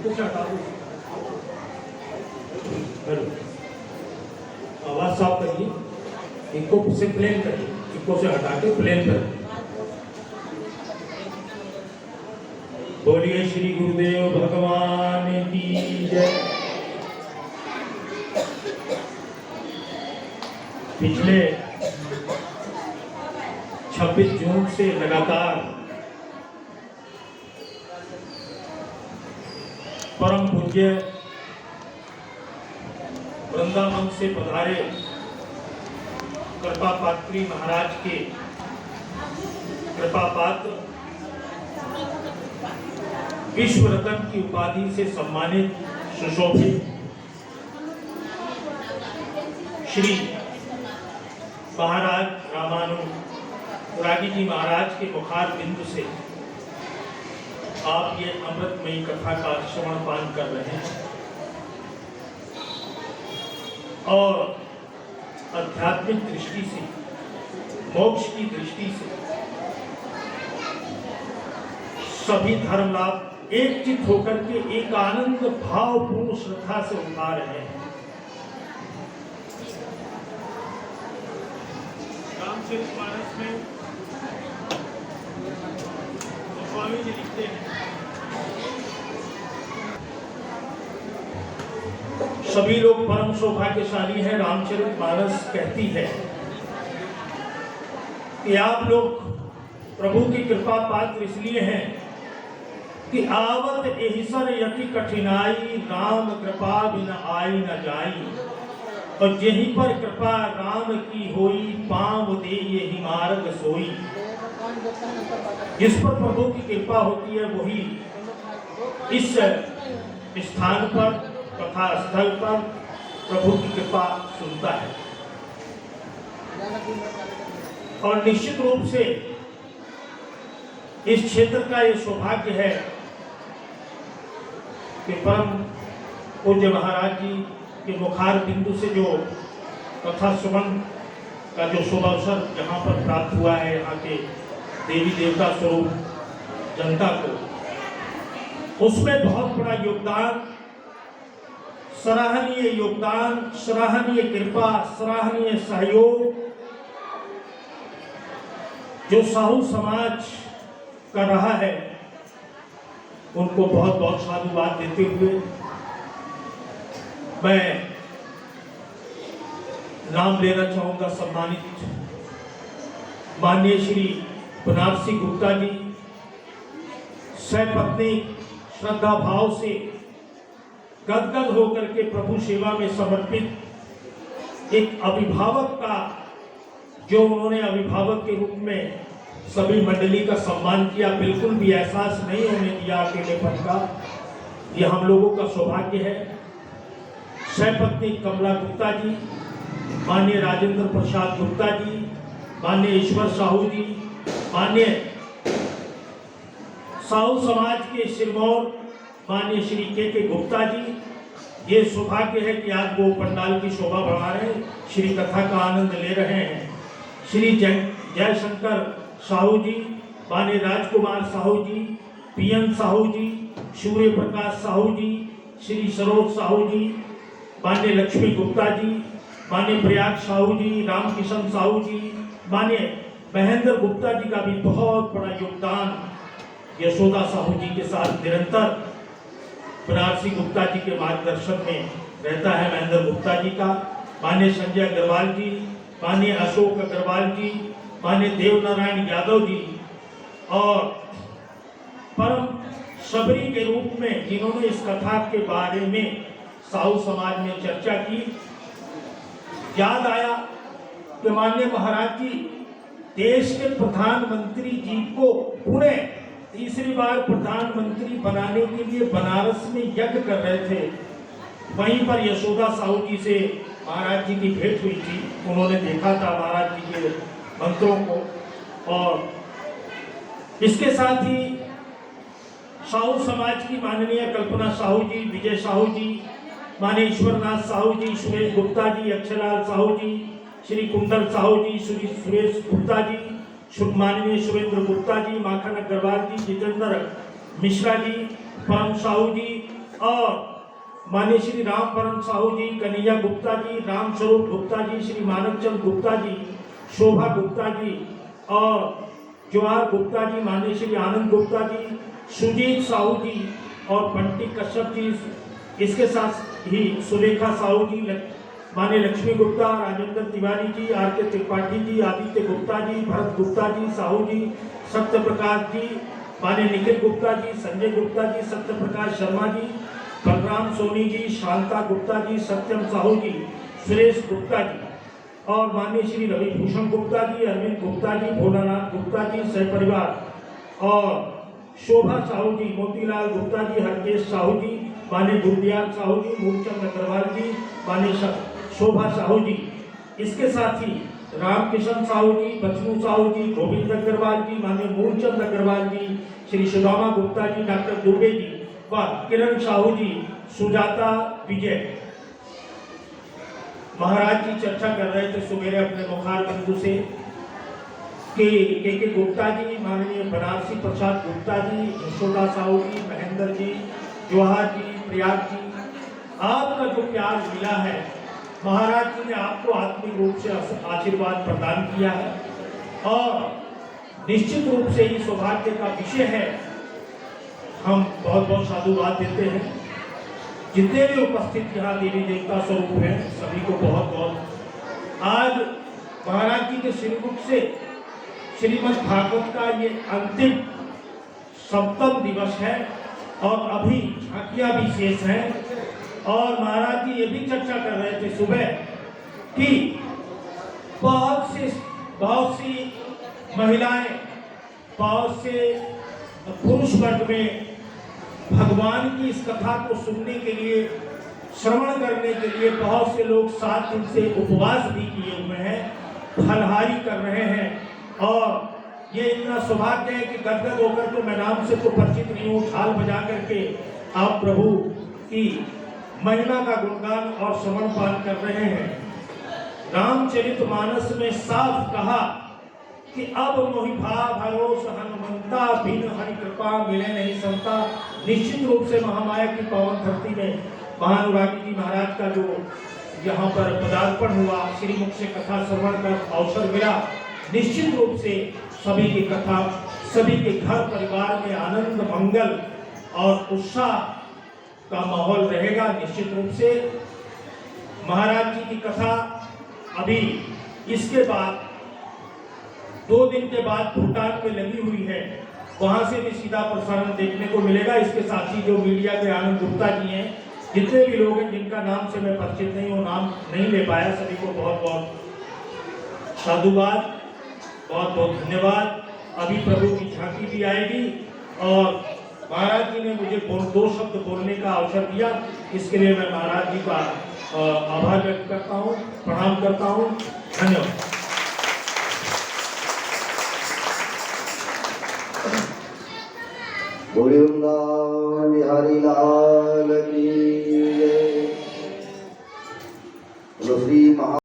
कुछ हटा दो, आवाज साफ करिए, इको से प्लेन करिए, इको से हटा के प्लेन करिए। बोलिए श्री गुरुदेव भगवान की जय। पिछले 26 जून से लगातार परम पूज्य वृंदावन से पधारे कृपा पात्री महाराज के कृपा पात्र विश्व रत्न की उपाधि से सम्मानित सुशोभित श्री महाराज रामानुरागी जी महाराज के मुखार बिंदु से आप ये अमृतमयी कथा का श्रवण पान कर रहे हैं और आध्यात्मिक दृष्टि से, मोक्ष की दृष्टि से सभी धर्म लाभ एकचित होकर के एक आनंद भावपूर्ण श्रद्धा से उठा रहे हैं। रामचरितमानस में स्वामी जी लिखते हैं, सभी लोग परम सौभाग्यशाली हैं। रामचरितमानस कहती है कि आप लोग प्रभु की कृपा पात्र इसलिए हैं कि आवत एहिसर यति कठिनाई, राम कृपा बिन आई न जाई, और यहीं पर कृपा राम की होई, पांव दे यही मार्ग सोई। जिस पर प्रभु की कृपा होती है वही इस स्थान पर तथा स्थल पर प्रभु की कृपा सुनता है। और निश्चित रूप से इस क्षेत्र का ये सौभाग्य है कि परम पूज्य महाराज जी के मुखार बिंदु से जो कथा श्रवण का जो शुभ अवसर यहाँ पर प्राप्त हुआ है, यहाँ के देवी देवता स्वरूप जनता को, उसमें बहुत बड़ा योगदान, सराहनीय योगदान, सराहनीय कृपा, सराहनीय सहयोग जो साहू समाज कर रहा है, उनको बहुत बहुत साधुवाद देते हुए मैं नाम लेना चाहूंगा सम्मानित माननीय श्री बनारसी गुप्ता जी, सपत्नी श्रद्धा भाव से गदगद होकर के प्रभु सेवा में समर्पित एक अभिभावक का, जो उन्होंने अभिभावक के रूप में सभी मंडली का सम्मान किया, बिल्कुल भी एहसास नहीं होने दिया अकेलेपन का, ये हम लोगों का सौभाग्य है। सपत्नी कमला गुप्ता जी, माननीय राजेंद्र प्रसाद गुप्ता जी, माननीय ईश्वर साहू जी, माननीय साहू समाज के सिरमौर माननीय श्री के गुप्ता जी, ये सौभाग्य है कि आज वो पंडाल की शोभा बढ़ा रहे हैं, श्री कथा का आनंद ले रहे हैं। श्री जयशंकर साहू जी, माननीय राजकुमार साहू जी, पीएन साहू जी, सूर्य प्रकाश साहू जी, श्री सरोज साहू जी, माननीय लक्ष्मी गुप्ता जी, माननीय प्रयाग साहू जी, रामकिशन साहू जी, माननीय महेंद्र गुप्ता जी का भी बहुत बड़ा योगदान यशोदा साहू जी के साथ निरंतर बनारसी गुप्ता जी के मार्गदर्शन में रहता है। महेंद्र गुप्ता जी का, माननीय संजय अग्रवाल जी, माननीय अशोक अग्रवाल जी, माननीय देवनारायण यादव जी, और परम सबरी के रूप में जिन्होंने इस कथा के बारे में साहू समाज में चर्चा की। याद आया कि माननीय महाराज जी देश के प्रधानमंत्री जी को पुणे तीसरी बार प्रधानमंत्री बनाने के लिए बनारस में यज्ञ कर रहे थे। वहीं पर यशोदा साहू जी से महाराज जी की भेंट हुई थी, उन्होंने देखा था महाराज जी के मंत्रों को, और इसके साथ ही साहू समाज की माननीय कल्पना साहू जी, विजय साहू जी, माननीय ईश्वरनाथ साहू जी, सुरेश गुप्ता जी, अक्षरलाल साहू जी, श्री कुंदन साहू जी, श्री सुरेश गुप्ता जी, माननीय सुरेंद्र गुप्ता जी, माखन अग्रवाल जी, जितेंद्र मिश्रा जी, परम साहू जी, और माननीय श्री राम परम साहू जी, कन्हैया गुप्ता जी, राम स्वरूप गुप्ता जी, श्री मानवचंद गुप्ता जी, शोभा गुप्ता जी और जवाहर गुप्ता जी, माननीय श्री आनंद गुप्ता जी, सुजीत साहू जी और बंटी कश्यप जी, इसके साथ ही सुलेखा साहू जी, माननीय लक्ष्मी गुप्ता, राजेंद्र तिवारी जी, आर के त्रिपाठी जी, आदित्य गुप्ता जी, भरत गुप्ता जी, साहू जी, सत्य प्रकाश जी, माननीय निखिल गुप्ता जी, संजय गुप्ता जी, सत्य प्रकाश शर्मा जी, बलराम सोनी जी, शांता गुप्ता जी, सत्यम साहू जी, सुरेश गुप्ता जी और माननीय श्री रवि भूषण गुप्ता जी, अरविंद गुप्ता जी, भोलानाथ गुप्ता जी, सहपरिवार और शोभा साहू जी, मोतीलाल गुप्ता जी, हरकेश साहू जी, माननीय गुरदयाल साहू जी, मूलचंद अग्रवाल जी, माननीय शोभा साहू जी, इसके साथ ही रामकिशन साहू जी, बचनू साहू जी, गोविंद अग्रवाल जी, माननीय मूलचंद अग्रवाल जी, श्री सुदामा गुप्ता जी, डॉक्टर दुबे जी व किरण साहू जी, सुजाता विजय महाराज जी चर्चा कर रहे थे सुबेरे अपने मुखार बिंदु से के गुप्ता जी, माननीय बनारसी प्रसाद गुप्ता जी, यशोदा साहू जी, महेंद्र जी, जवाहर जी, प्रयाग जी, आपका जो प्यार मिला है, महाराज जी ने आपको आत्मिक रूप से आशीर्वाद प्रदान किया है और निश्चित रूप से ही सौभाग्य का विषय है। हम बहुत बहुत साधुवाद देते हैं जितने भी उपस्थित यहाँ देवी देवता स्वरूप हैं, सभी को बहुत बहुत। आज महाराज जी के श्रीमुख से श्रीमद् भागवत का ये अंतिम सप्तम दिवस है और अभी झांकियां भी शेष हैं और महाराज जी ये भी चर्चा कर रहे थे सुबह कि बहुत सी महिलाएं, बहुत से पुरुष वर्ग में भगवान की इस कथा को सुनने के लिए, श्रवण करने के लिए बहुत से लोग 7 दिन से उपवास भी किए हुए हैं, फलहारी कर रहे हैं और ये इतना सौभाग्य है कि गदगद होकर तो मैं नाम से तो परिचित नहीं हूँ, ढाल बजा करके आप प्रभु की महिमा का गुणगान और श्रवण पान कर रहे हैं। रामचरितमानस में साफ कहा कि अब मोहि भाव भरोस हनुमंता, बिन हरि कृपा मिले नहीं संता। निश्चित रूप से महामाया की पावन धरती में महानुरागी जी महाराज का जो यहाँ पर पदार्पण हुआ, श्रीमुख से कथा श्रवण का अवसर मिला, निश्चित रूप से सभी की कथा, सभी के घर परिवार में आनंद, मंगल और उत्साह का माहौल रहेगा। निश्चित रूप से महाराज जी की कथा अभी इसके बाद 2 दिन के बाद भूटान में लगी हुई है, वहां से भी सीधा प्रसारण देखने को मिलेगा। इसके साथ ही जो मीडिया के आनंद गुप्ता जी हैं, जितने भी लोग हैं जिनका नाम से मैं परिचित नहीं हूँ, नाम नहीं ले पाया, सभी को बहुत बहुत साधुवाद, बहुत बहुत धन्यवाद। अभी प्रभु की झांकी भी आएगी और महाराज जी ने मुझे 2 शब्द बोलने का अवसर दिया, इसके लिए मैं महाराज जी का आभार व्यक्त करता हूँ, प्रणाम करता हूँ। धन्यवाद। बिहारी लाल की जय। श्री महा